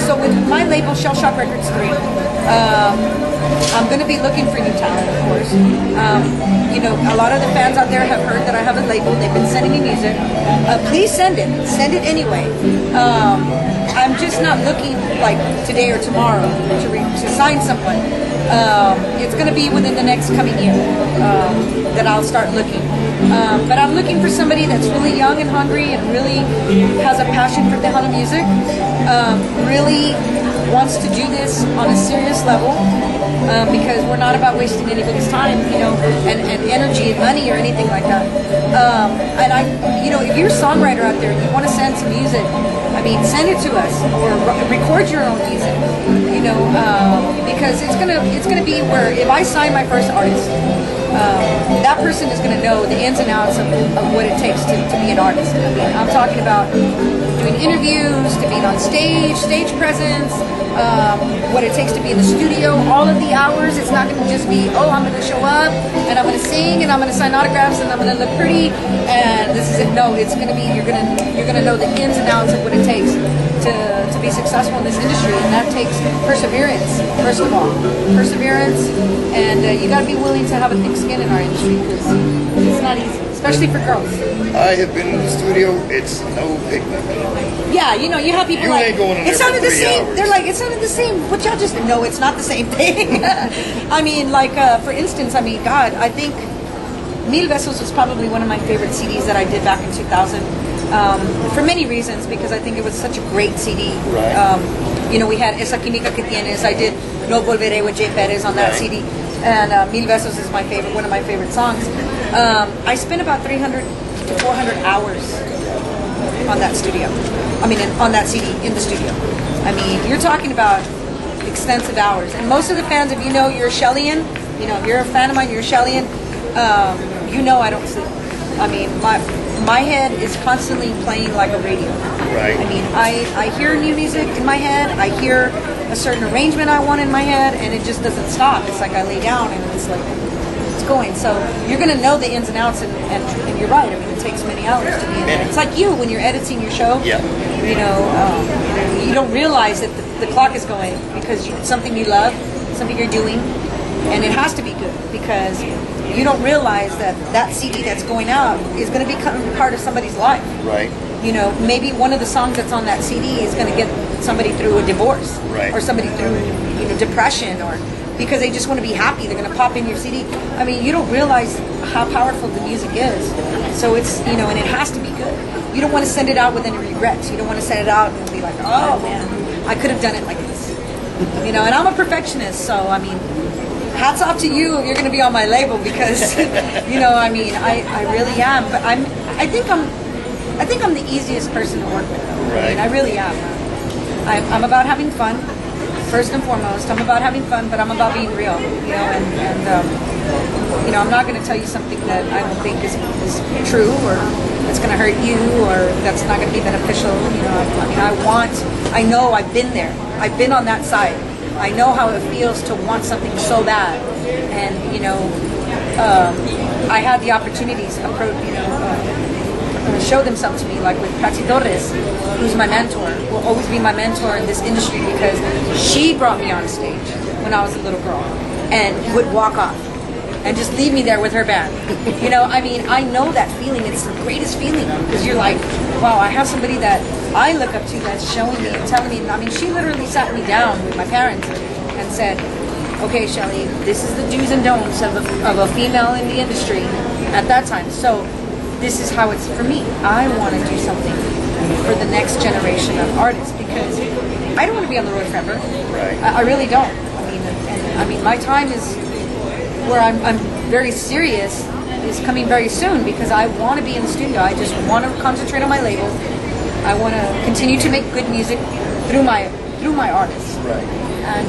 So with my label, Shell Shock Records 3, I'm going to be looking for new talent, of course. You know, a lot of the fans out there have heard that I have a label. They've been sending me music. Please send it. Send it anyway. I'm just not looking like today or tomorrow to sign someone. It's going to be within the next coming year that I'll start looking. But I'm looking for somebody that's really young and hungry and really has a passion for Tejano music, really wants to do this on a serious level, because we're not about wasting anybody's time, you know, and energy and money or anything like that. And you know, if you're a songwriter out there and you want to send some music, I mean, send it to us or record your own music, you know, because it's gonna be where if I sign my first artist, that person is going to know the ins and outs of what it takes to be an artist. I mean, I'm talking about doing interviews, to being on stage presence, what it takes to be in the studio, all of the hours. It's not going to just be, oh, I'm going to show up and I'm going to sing and I'm going to sign autographs and I'm going to look pretty and this is it. No, it's going to be, you're going to know the ins and outs of what it takes to be successful in this industry, and that takes perseverance, first of all. Perseverance, and you got to be willing to have a thick skin in our industry, because it's not easy, especially for girls. I have been in the studio, it's no picnic. Yeah, you know, you have people like, it sounded the same. They're like, it sounded the same, but y'all just, no, it's not the same thing. I mean, like, for instance, I mean, God, I think Mil Besos was probably one of my favorite CDs that I did back in 2000. For many reasons, because I think it was such a great CD. Right. You know, we had Esa Química Que Tienes. I did No Volveré with Jay Perez on that CD, and Mil Besos is my favorite, one of my favorite songs. I spent about 300 to 400 hours on that studio. I mean, on that CD in the studio. I mean, you're talking about extensive hours. And most of the fans, if you know you're a Shelleyan, you know, if you're a fan of mine, you're a Shelleyan, you know I don't sleep. I mean, my head is constantly playing like a radio. Right. I mean, I hear new music in my head. I hear a certain arrangement I want in my head, and it just doesn't stop. It's like I lay down and it's like, it's going. So you're going to know the ins and outs, and you're right. I mean, it takes many hours to be in there. It's like you, when you're editing your show, yeah. You know, you don't realize that the clock is going because it's something you love, something you're doing, and it has to be good because you don't realize that CD that's going out is going to become part of somebody's life. Right. You know, maybe one of the songs that's on that CD is going to get somebody through a divorce, right, or somebody through, you know, depression, or because they just want to be happy. They're going to pop in your CD. I mean, you don't realize how powerful the music is. So it's, you know, and it has to be good. You don't want to send it out with any regrets. You don't want to send it out and be like, oh man, I could have done it like this. You know, and I'm a perfectionist, so I mean, hats off to you if you're going to be on my label, because you know, I mean, I really am. But I think I'm the easiest person to work with. Right. I mean, I really am. I'm about having fun, first and foremost. I'm about having fun, but I'm about being real. You know, and you know, I'm not going to tell you something that I don't think is true, or that's going to hurt you, or that's not going to be beneficial. You know, I mean, I know I've been there. I've been on that side. I know how it feels to want something so bad, and you know, I had the opportunities show themselves to me, like with Patsy Torres, who's my mentor, will always be my mentor in this industry, because she brought me on stage when I was a little girl and would walk off and just leave me there with her band. You know, I mean, I know that feeling. It's the greatest feeling, because you're like, wow, I have somebody that I look up to that's showing me and telling me. I mean, she literally sat me down with my parents and said, okay, Shelly, this is the do's and don'ts of a female in the industry at that time. So this is how it's for me. I want to do something for the next generation of artists, because I don't want to be on the road forever. Right. I really don't. I mean, my time is where I'm very serious is coming very soon, because I want to be in the studio. I just want to concentrate on my label. I want to continue to make good music through my artists. Right. And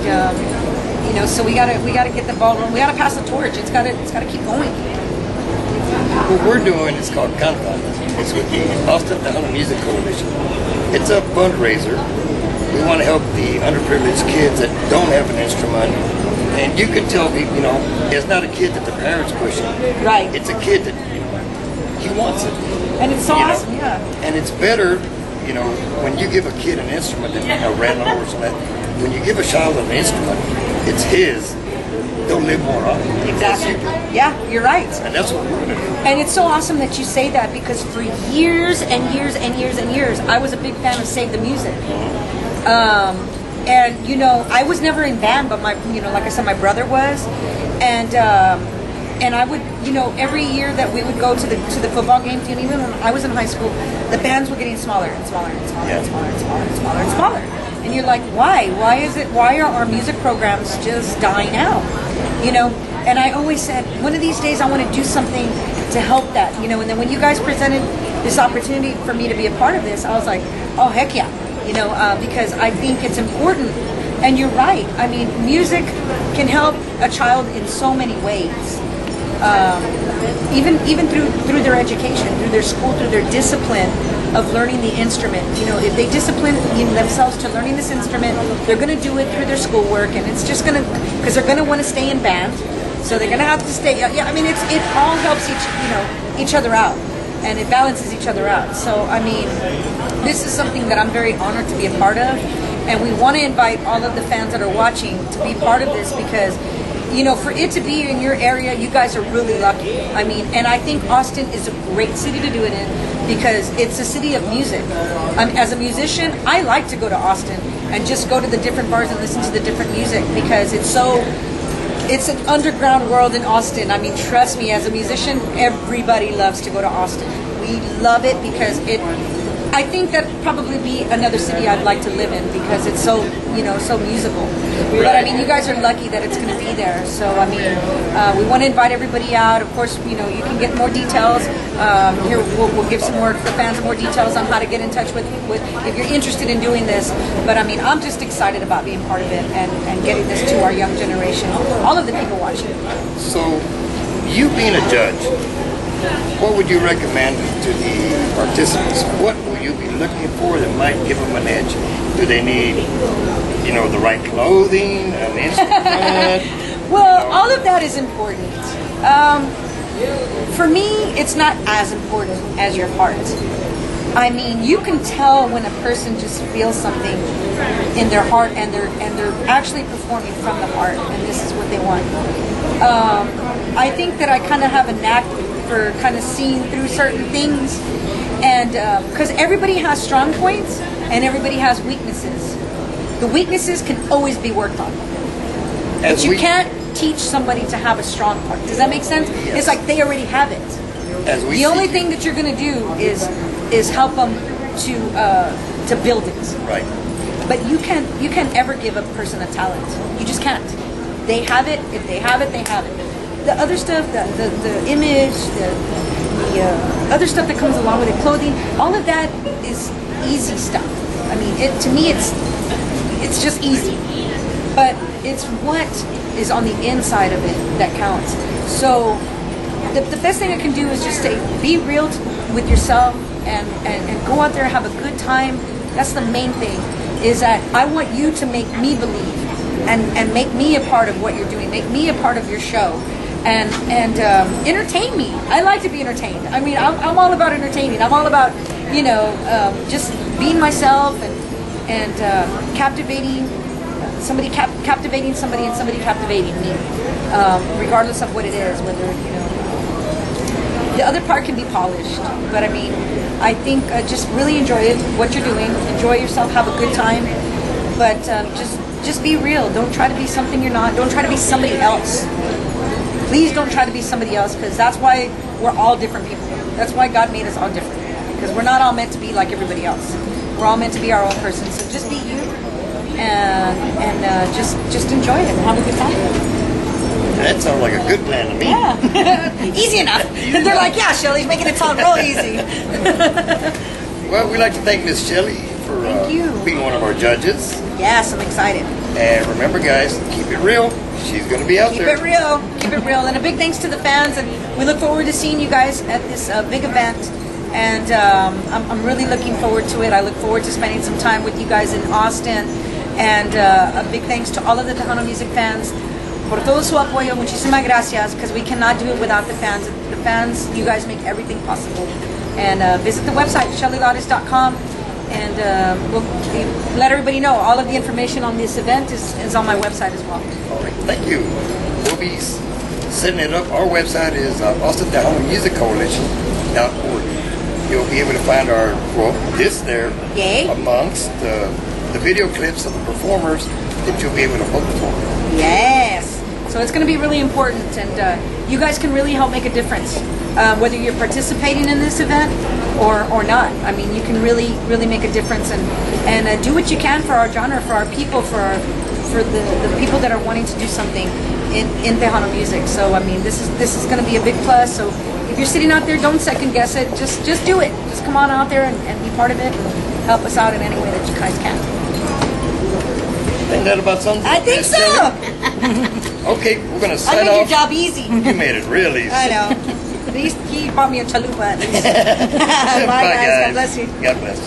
you know, so we gotta get the ball rolling. We gotta pass the torch. It's gotta keep going. What we're doing is called Canta. It's with the Austin Tejano Music Coalition. It's a fundraiser. We want to help the underprivileged kids that don't have an instrument. And you can tell, you know, it's not a kid that the parents push him. Right. It's a kid that he wants it. And it's so awesome, yeah. And it's better you know, when you give a kid an instrument, a random or something, when you give a child an instrument, it's his. They'll live more on it. Exactly. Yeah, you're right. And that's what we're going to do. And it's so awesome that you say that, because for years and years and years and years, I was a big fan of Save the Music. And you know, I was never in band, but my, you know, like I said, my brother was, and I would, you know, every year that we would go to the football games, and even when I was in high school, the bands were getting smaller and smaller and smaller and smaller and smaller and smaller and smaller. And you're like, why? Why are our music programs just dying out? You know, and I always said, one of these days I want to do something to help that, you know. And then when you guys presented this opportunity for me to be a part of this, I was like, oh, heck yeah, you know, because I think it's important. And you're right. I mean, music can help a child in so many ways. Even through their education, through their school, through their discipline of learning the instrument. You know, if they discipline themselves to learning this instrument, they're going to do it through their schoolwork, and it's just going to, because they're going to want to stay in band, so they're going to have to stay. Yeah, I mean, it all helps each other out, and it balances each other out. So I mean, this is something that I'm very honored to be a part of, and we want to invite all of the fans that are watching to be part of this, because, you know, for it to be in your area, you guys are really lucky. I mean, and I think Austin is a great city to do it in, because it's a city of music. As a musician, I like to go to Austin and just go to the different bars and listen to the different music, because it's an underground world in Austin. I mean, trust me, as a musician, everybody loves to go to Austin. We love it because I think that'd probably be another city I'd like to live in, because it's so, you know, so musical. Right. But I mean, you guys are lucky that it's going to be there. So I mean, we want to invite everybody out. Of course, you know, you can get more details. Here, we'll give the fans more details on how to get in touch with if you're interested in doing this. But I mean, I'm just excited about being part of it and getting this to our young generation, all of the people watching. So, you being a judge, what would you recommend to the participants? What will you be looking for that might give them an edge? Do they need, you know, the right clothing, an instrument? Well, all of that is important. For me, it's not as important as your heart. I mean, you can tell when a person just feels something in their heart, and they're actually performing from the heart, and this is what they want. I think that I kind of have a knack for kind of seeing through certain things, and because everybody has strong points and everybody has weaknesses. The weaknesses can always be worked on, but you can't teach somebody to have a strong part. Does that make sense? Yes. It's like they already have it. The only thing that you're going to do is help them to build it. Right. But you can't ever give a person a talent. You just can't. They have it. If they have it, they have it. The other stuff, the image, the other stuff that comes along with it, clothing, all of that is easy stuff. I mean, to me, it's just easy. But it's what is on the inside of it that counts. So the best thing I can do is just say, be real with yourself and go out there and have a good time. That's the main thing, is that I want you to make me believe and make me a part of what you're doing, make me a part of your show. And entertain me. I like to be entertained. I mean, I'm all about entertaining. I'm all about, you know, just being myself and captivating somebody, captivating somebody, and somebody captivating me, regardless of what it is. Whether, you know, the other part can be polished, but I mean, I think just really enjoy it, what you're doing. Enjoy yourself. Have a good time, but just be real. Don't try to be something you're not. Don't try to be somebody else. Please don't try to be somebody else, because that's why we're all different people. That's why God made us all different, because we're not all meant to be like everybody else. We're all meant to be our own person. So just be you, and just enjoy it and have a good time. That sounds like a good plan to me. Yeah, easy enough. They're like, yeah, Shelly's making it sound real easy. Well, we'd like to thank Miss Shelly for being one of our judges. Yes, I'm excited. And remember, guys, keep it real. She's going to be out there. Keep it real. Keep it real. And a big thanks to the fans. And we look forward to seeing you guys at this big event. And I'm really looking forward to it. I look forward to spending some time with you guys in Austin. And a big thanks to all of the Tejano music fans por todo su apoyo. Muchísimas gracias, because we cannot do it without the fans. The fans, you guys make everything possible. And visit the website, shellylotus.com. we'll let everybody know. All of the information on this event is on my website as well. All right, thank you. We'll be setting it up. Our website is Austin Tejano Music Coalition.org. You'll be able to find this there Yay. amongst the video clips of the performers that you'll be able to vote for. Yes. So it's going to be really important, and you guys can really help make a difference, whether you're participating in this event or not. I mean, you can really make a difference, and do what you can for our genre, for our people, for the people that are wanting to do something in Tejano music. So I mean, this is going to be a big plus. So if you're sitting out there, don't second guess it. Just do it. Just come on out there and be part of it, and help us out in any way that you guys can. Ain't that about something? I think so. Okay, we're going to I sign made off. your job easy. You made it real easy. I know. At least he bought me a chalupa. At least. Bye, Bye, guys. God bless you. God bless.